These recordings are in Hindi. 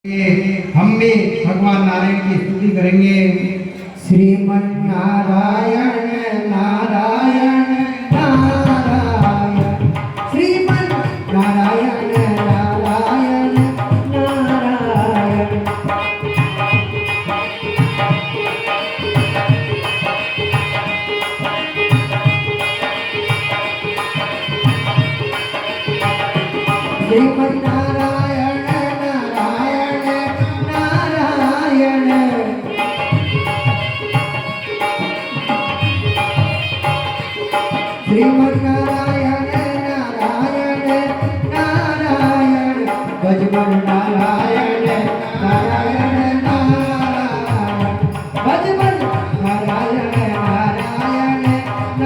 हम भी भगवान नारायण की स्तुति करेंगे। श्रीमन नारायण नारायण नारायण, श्रीमन नारायण नारायण नारायण। श्रीमन नारायण श्रीमन्नारायण नारायण नारायण, भजमन नारायण नारायण नारायण, भजमन नारायण नारायण नारायण।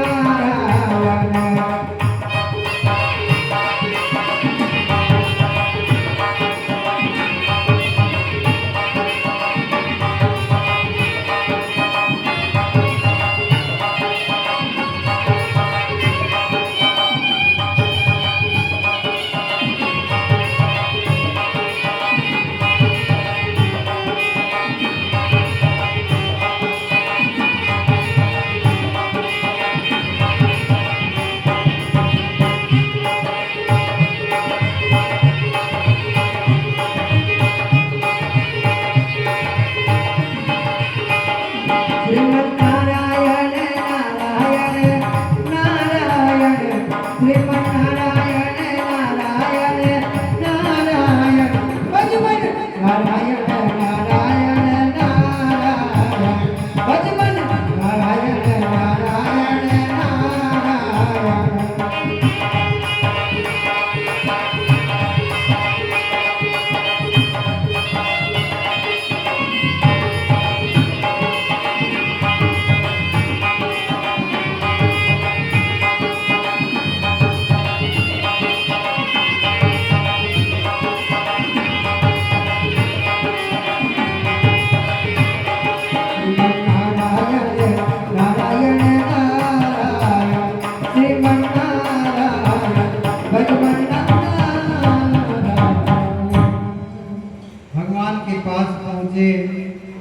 भगवान के पास पहुंचे,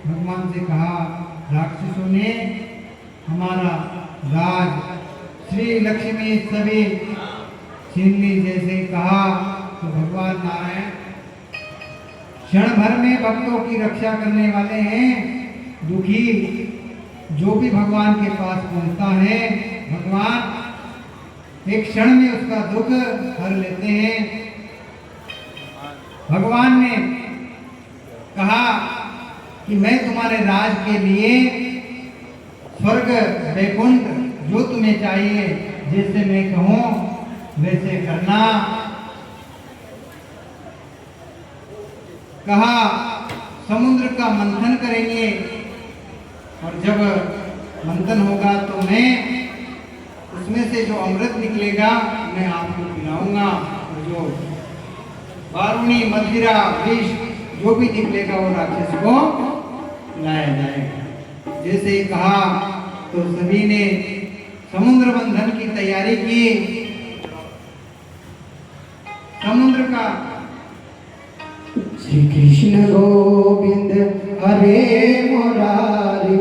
भगवान से कहा, राक्षसों ने हमारा राज श्री लक्ष्मी सभी छीन ली। जैसे कहा तो भगवान नारायण क्षण भर में भक्तों की रक्षा करने वाले हैं। दुखी जो भी भगवान के पास पहुंचता है, भगवान एक क्षण में उसका दुख हर लेते हैं। भगवान ने कहा कि मैं तुम्हारे राज के लिए स्वर्ग वैकुंठ जो तुम्हें चाहिए, जैसे मैं कहूं वैसे करना। कहा समुद्र का मंथन करेंगे और जब मंथन होगा तो मैं उसमें से जो अमृत निकलेगा मैं आपको पिलाऊंगा, और जो वारुणी मदिरा विष जो भी निकलेगा वो राक्षस को लाया जाएगा। जैसे कहा तो सभी ने समुद्र मंथन की तैयारी की। समुद्र का श्री कृष्ण गोविंद हरे मुरारी,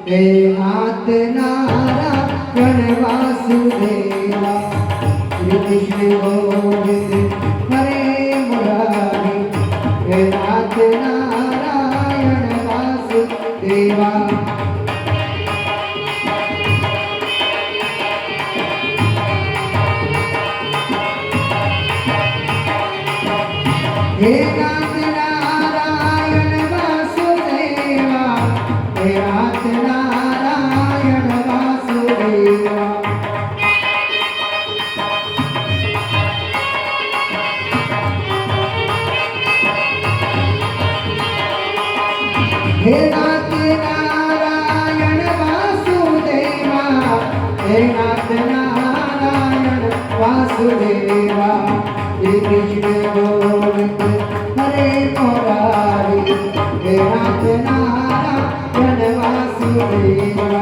हे नाथ नारायण वासुदेवा। श्री कृष्ण गोविंद हरे मुरारी, हे नाथ नारायण वासुदेवा। हे नाथ नारायण वासुदेवा, हे नाथ नारायण वासुदेवा। हे नाथ नारायण वासुदेवा, हे नाथ नारायण वासुदेवा। श्री कृष्ण गोविंद हरे मुरारी, हे नाथ नारायण वासुदेवा।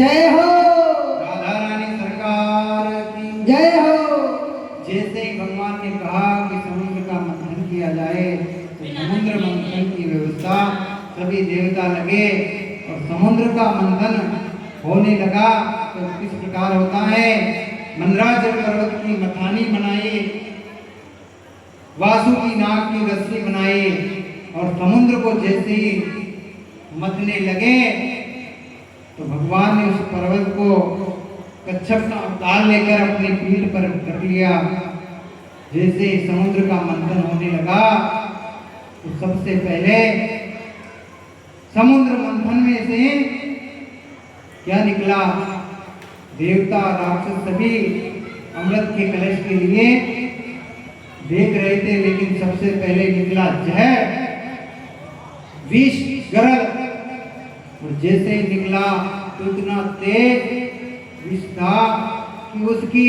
जय हो। राधा रानी सरकार की जय हो। जैसे ही भगवान ने कहा कि समुद्र का मंथन किया जाए तो समुद्र मंथन की व्यवस्था सभी देवता लगे और समुद्र का मंथन होने लगा। तो किस प्रकार होता है, मंदराचल पर्वत की मथानी बनाई, वासुकी नाग की रस्सी बनाई और समुद्र को जैसे ही मथने लगे तो भगवान ने उस पर्वत को कच्छप का अवतार लेकर अपनी पीठ पर रख लिया। जैसे ही समुद्र का मंथन होने लगा तो सबसे पहले समुद्र मंथन में से क्या निकला, देवता राक्षस सभी अमृत के कलश के लिए देख रहे थे, लेकिन सबसे पहले निकला जहर, विष, गरल। और जैसे ही निकला तो इतना तेज विष था कि उसकी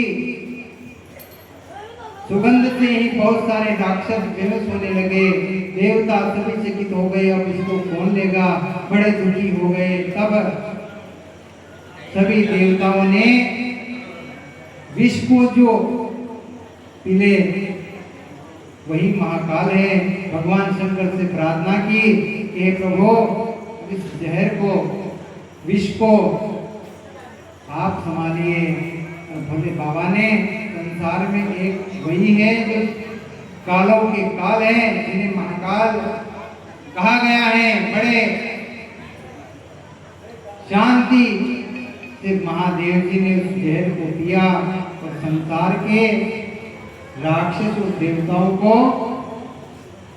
सुगंध से ही बहुत सारे राक्षस बेहोश होने लगे। देवता सभी चकित हो गए, अब इसको कौन लेगा, बड़े दुखी हो गए। तब सभी देवताओं ने विष को जो पीले वही महाकाल है, भगवान शंकर से प्रार्थना की कि हे प्रभु इस जहर को, विष को आप संभालिए। और भोले बाबा ने संसार में एक वही है जो कालों के काल है, जिन्हें महाकाल कहा गया है। बड़े शांति से महादेव जी ने उस जहर को पिया और संसार के राक्षस और देवताओं को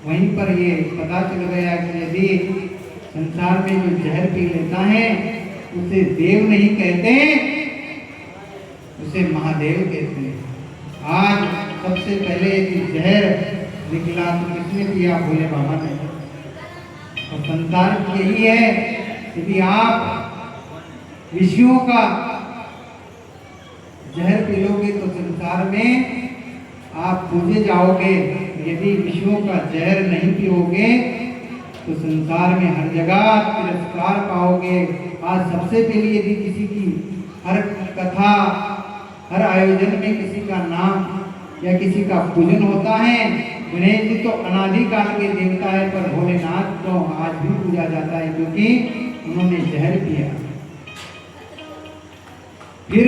वहीं पर ये पता चल गया कि यदि संसार में जो जहर पी लेता है उसे देव नहीं कहते, उसे महादेव कहते हैं। आज सबसे पहले यदि जहर निकला तो किसने पिया, भोले बाबा ने। और संसार यही है, यदि आप विषयों का जहर पी लोगे तो संसार में आप पूजे जाओगे, यदि विषयों का जहर नहीं पियोगे तो संसार में हर जगह तिरस्कार पाओगे। आज सबसे पहले यदि किसी की हर कथा, हर आयोजन में किसी का नाम या किसी का पूजन होता है, गणेश जी तो अनादिकाल के देवता है, पर भोलेनाथ तो आज भी पूजा जाता है क्योंकि उन्होंने जहर पिया। फिर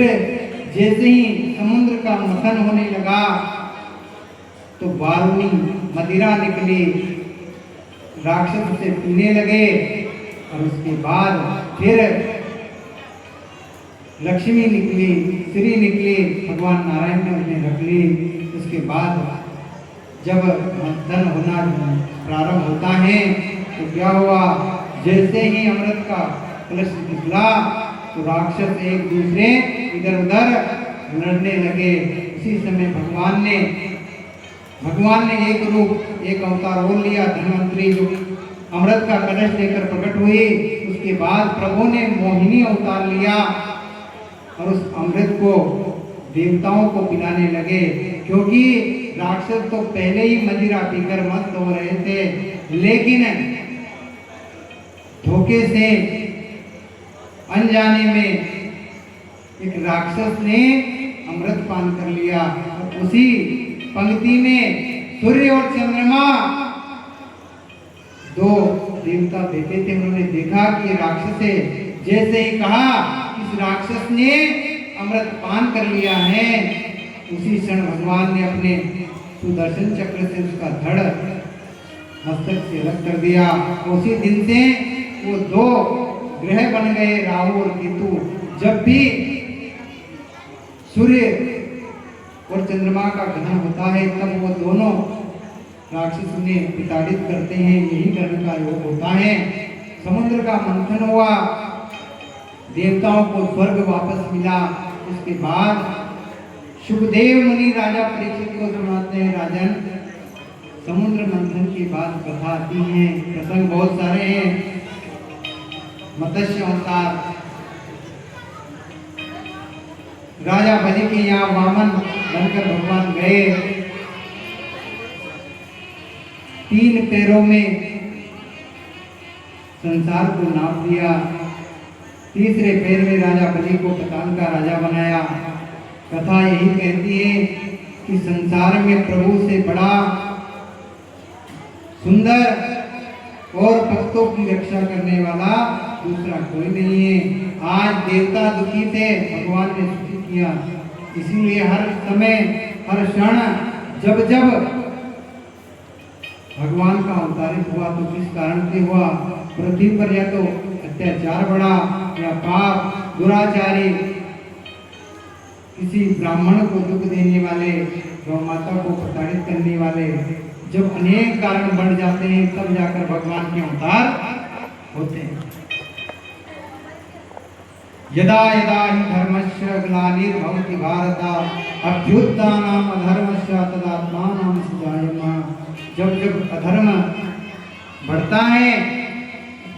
जैसे ही समुद्र का मंथन होने लगा तो वारुणी मदिरा निकली, राक्षस उसे पीने लगे। और उसके बाद फिर लक्ष्मी निकली, श्री निकली, भगवान नारायण ने उन्हें रख ली। उसके बाद जब मंथन होना प्रारंभ होता है तो क्या हुआ, जैसे ही अमृत का कलश निकला तो राक्षस एक दूसरे इधर उधर लड़ने लगे। उसी समय भगवान ने एक रूप, एक अवतार और लिया, धन्वंतरी, जो अमृत का कलश लेकर प्रकट हुई। उसके बाद प्रभु ने मोहिनी अवतार लिया और उस अमृत को देवताओं को पिलाने लगे, क्योंकि राक्षस तो पहले ही मदिरा पीकर मस्त हो रहे थे, लेकिन धोखे से अनजाने में एक राक्षस ने अमृत पान कर लिया। और उसी पंक्ति में सूर्य और चंद्रमा, दो देवता बैठे थे, उन्होंने देखा कि राक्षस है। जैसे ही कहा इस राक्षस ने अमृत पान कर लिया है, उसी क्षण भगवान ने अपने सुदर्शन चक्र से उसका धड़ मस्तक से अलग कर दिया। उसी दिन से वो दो ग्रह बन गए, राहु और केतु। जब भी सूर्य और चंद्रमा का ग्रहण होता है तब वो दोनों राक्षस उन्हें विताड़ित करते हैं, यही करने का योग होता है। समुद्र का मंथन हुआ, देवताओं को स्वर्ग वापस मिला। उसके बाद सुखदेव मुनि राजा परीक्षित को सुनाते हैं, राजन समुद्र मंथन के बाद कथा आती है, प्रसंग बहुत सारे हैं। मत्स्य अवतार, राजा बलि के यहाँ वामन बनकर भगवान गए, 3 पैरों में संसार को नाप दिया। तीसरे पैर में राजा बलि को पताल का राजा बनाया। कथा यही कहती है कि संसार में प्रभु से बड़ा सुंदर और भक्तों की रक्षा करने वाला दूसरा कोई नहीं है। आज देवता दुखी थे, भगवान ने सुखी किया। इसीलिए हर समय हर क्षण जब जब भगवान का अवतारित हुआ तो किस कारण से हुआ? पृथ्वी पर या तो अत्याचार बढ़ा या पाप दुराचारी किसी ब्राह्मण को दुख देने वाले, गौ माता को प्रताड़ित करने वाले, जब अनेक कारण बढ़ जाते हैं तब जाकर भगवान के अवतार होते हैं। यदा यदा हि धर्मस्य ग्लानिर्भवति भारत अभ्युत्थानम् अधर्मस्य तदात्मानं सृजायमानः। जब जब अधर्म बढ़ता है,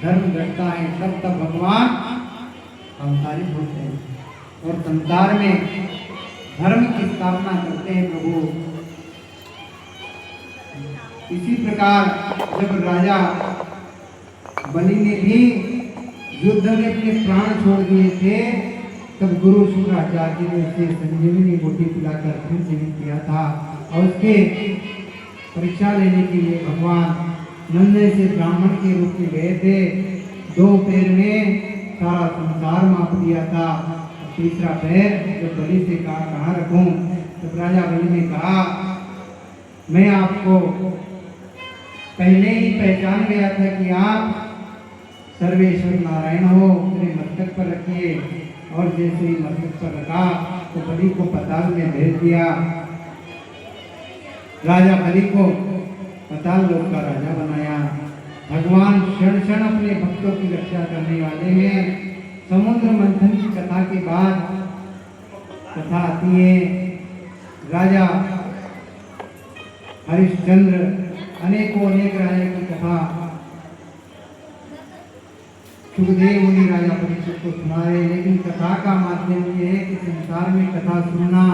धर्म घटता है, तब तब भगवान अवतारित होते हैं और संसार में धर्म की स्थापना करते हैं प्रभु। इसी प्रकार जब राजा बलि ने भी युद्ध में अपने प्राण छोड़ दिए थे, तब गुरु शुक्राचार्य ने उसे संजीवनी बूटी पिलाकर फिर जीवित किया था। और उसके परीक्षा लेने के लिए भगवान नन्हे से ब्राह्मण के रूप में गए थे। 2 पैर में सारा संसार माप दिया था। तीसरा पैर जब बलि से कहा कहाँ रखूं, तब राजा बलि ने कहा मैं आपको पहले ही पहचान गया था कि आप सर्वेश्वर नारायण हो, मेरे मस्तक पर रखिए। और जैसे ही मस्तक पर रखा तो बलि को पाताल में भेज दिया। राजा बलि को पाताल लोक का राजा बनाया। भगवान क्षण क्षण अपने भक्तों की रक्षा करने वाले हैं। समुद्र मंथन की कथा के बाद कथा आती है राजा हरिश्चंद्र, अनेकों अनेक राजा की कथा सुखदेव मुनि राजा परीक्षित को सुना रहे। लेकिन कथा का माध्यम ये है कि संसार में कथा सुनना,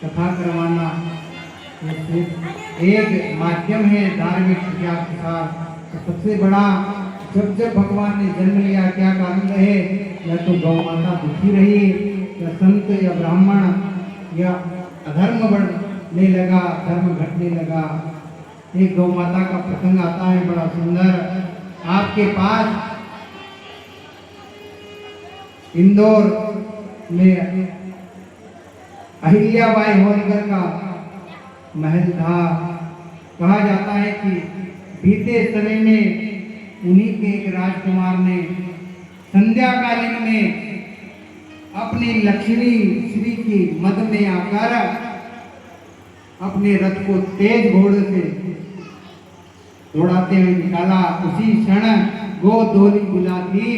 कथा करवाना, ये सिर्फ एक माध्यम है धार्मिक प्रचार प्रसार। तो सबसे बड़ा जब जब भगवान ने जन्म लिया, क्या कारण रहे? या तो गौ माता दुखी रही, या संत या ब्राह्मण या अधर्म बढ़ने लगा, धर्म घटने लगा। एक गौ माता का प्रसंग आता है बड़ा सुंदर। आपके पास इंदौर में अहिल्याबाई होलकर का महल था। कहा जाता है कि बीते समय में उन्हीं के एक राजकुमार ने संध्याकालीन में अपनी लक्ष्मी श्री की मद में आकर अपने रथ को तेज घोड़े से दौड़ाते हुए निकाला। उसी क्षण गो दोली बुला थी